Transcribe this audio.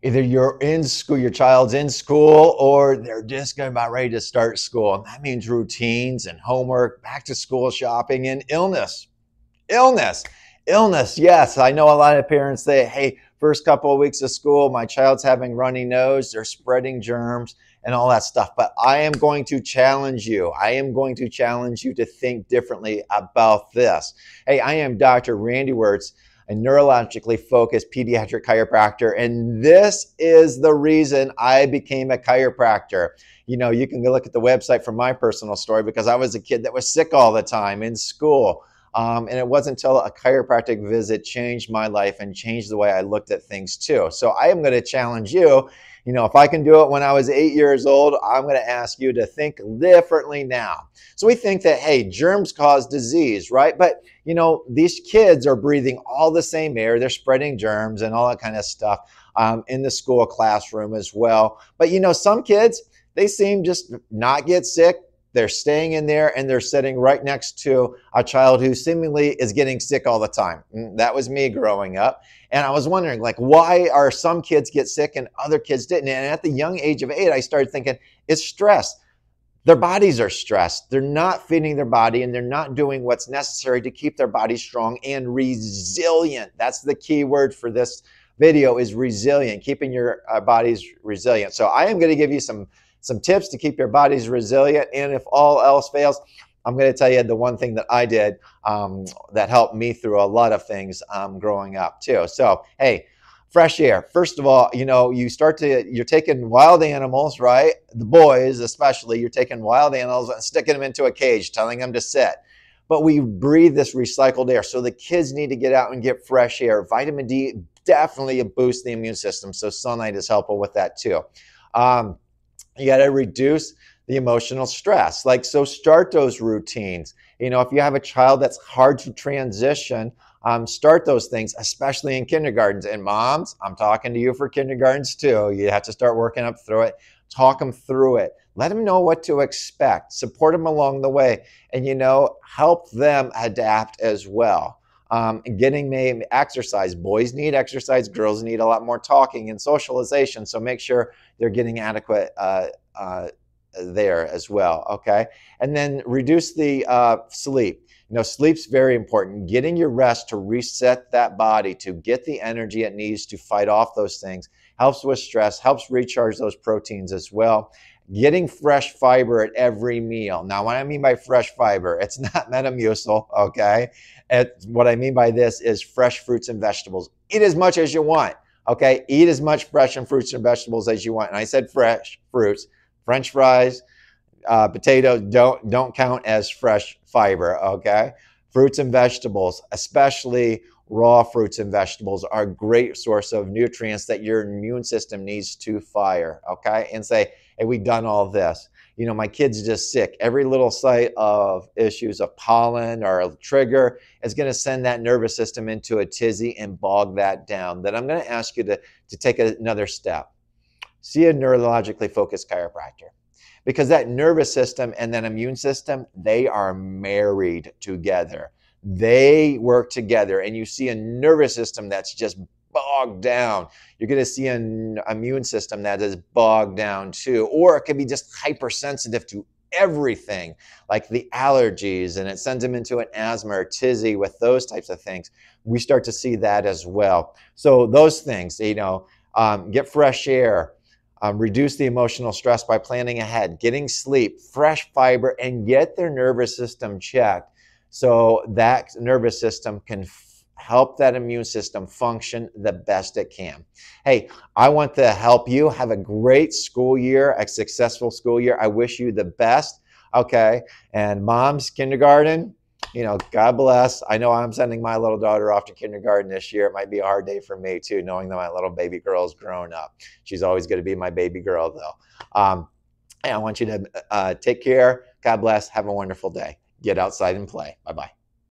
Either you're in school, your child's in school, or they're just about ready to start school. And that means routines and homework, back to school shopping, and illness. Illness. Illness. Yes, I know a lot of parents say, hey, first couple of weeks of school, my child's having runny nose, they're spreading germs and all that stuff. But I am going to challenge you. I am going to challenge you to think differently about this. Hey, I am Dr. Randy Wirtz, a neurologically focused pediatric chiropractor. And this is the reason I became a chiropractor. You know, you can go look at the website for my personal story because I was a kid that was sick all the time in school. And it wasn't until a chiropractic visit changed my life and changed the way I looked at things too. So I am going to challenge you. You know, if I can do it when I was 8 years old, I'm going to ask you to think differently now. So we think that, hey, germs cause disease, right? But, you know, these kids are breathing all the same air. They're spreading germs and all that kind of stuff in the school classroom as well. But, you know, some kids, they seem just not get sick. They're staying in there and they're sitting right next to a child who seemingly is getting sick all the time. That was me growing up. And I was wondering, like, why are some kids get sick and other kids didn't? And at the young age of 8, I started thinking, it's stress. Their bodies are stressed. They're not feeding their body and they're not doing what's necessary to keep their body strong and resilient. That's the key word for this video, is resilient, keeping your bodies resilient. So I am going to give you some tips to keep your bodies resilient. And if all else fails, I'm going to tell you the one thing that I did that helped me through a lot of things growing up too. So, hey, fresh air. First of all, you know, you're taking wild animals, right? The boys, especially, you're taking wild animals and sticking them into a cage, telling them to sit. But we breathe this recycled air. So the kids need to get out and get fresh air. Vitamin D definitely boosts the immune system. So sunlight is helpful with that too. You got to reduce the emotional stress. Like, so start those routines. You know, if you have a child that's hard to transition, start those things, especially in kindergartens. And moms, I'm talking to you for kindergartens too. You have to start working up through it. Talk them through it. Let them know what to expect. Support them along the way. And, you know, help them adapt as well. Getting exercise. Boys need exercise. Girls need a lot more talking and socialization. So make sure they're getting adequate there as well. Okay. And then reduce the sleep. You know, sleep's very important. Getting your rest to reset that body, to get the energy it needs to fight off those things, helps with stress, helps recharge those proteins as well. Getting fresh fiber at every meal. Now, what I mean by fresh fiber, it's not Metamucil, okay? What I mean by this is fresh fruits and vegetables. Eat as much as you want, okay? Eat as much fresh and fruits and vegetables as you want. And I said fresh fruits. French fries, potatoes don't count as fresh fiber, okay? Fruits and vegetables, especially raw fruits and vegetables, are a great source of nutrients that your immune system needs to fire, okay? And say, hey, we've done all this. You know, my kid's just sick. Every little sight of issues of pollen or a trigger is going to send that nervous system into a tizzy and bog that down. Then I'm going to ask you to take another step. See a neurologically focused chiropractor. Because that nervous system and that immune system, they are married together. They work together, and you see a nervous system that's just bogged down. You're going to see an immune system that is bogged down too. Or it could be just hypersensitive to everything, like the allergies, and it sends them into an asthma or tizzy with those types of things. We start to see that as well. So those things, you know, get fresh air. Reduce the emotional stress by planning ahead, getting sleep, fresh fiber, and get their nervous system checked so that nervous system can help that immune system function the best it can. Hey, I want to help you have a great school year, a successful school year. I wish you the best, okay? And moms, kindergarten, you know, God bless. I know I'm sending my little daughter off to kindergarten this year. It might be a hard day for me too, knowing that my little baby girl's grown up. She's always going to be my baby girl though. And I want you to take care. God bless. Have a wonderful day. Get outside and play. Bye-bye.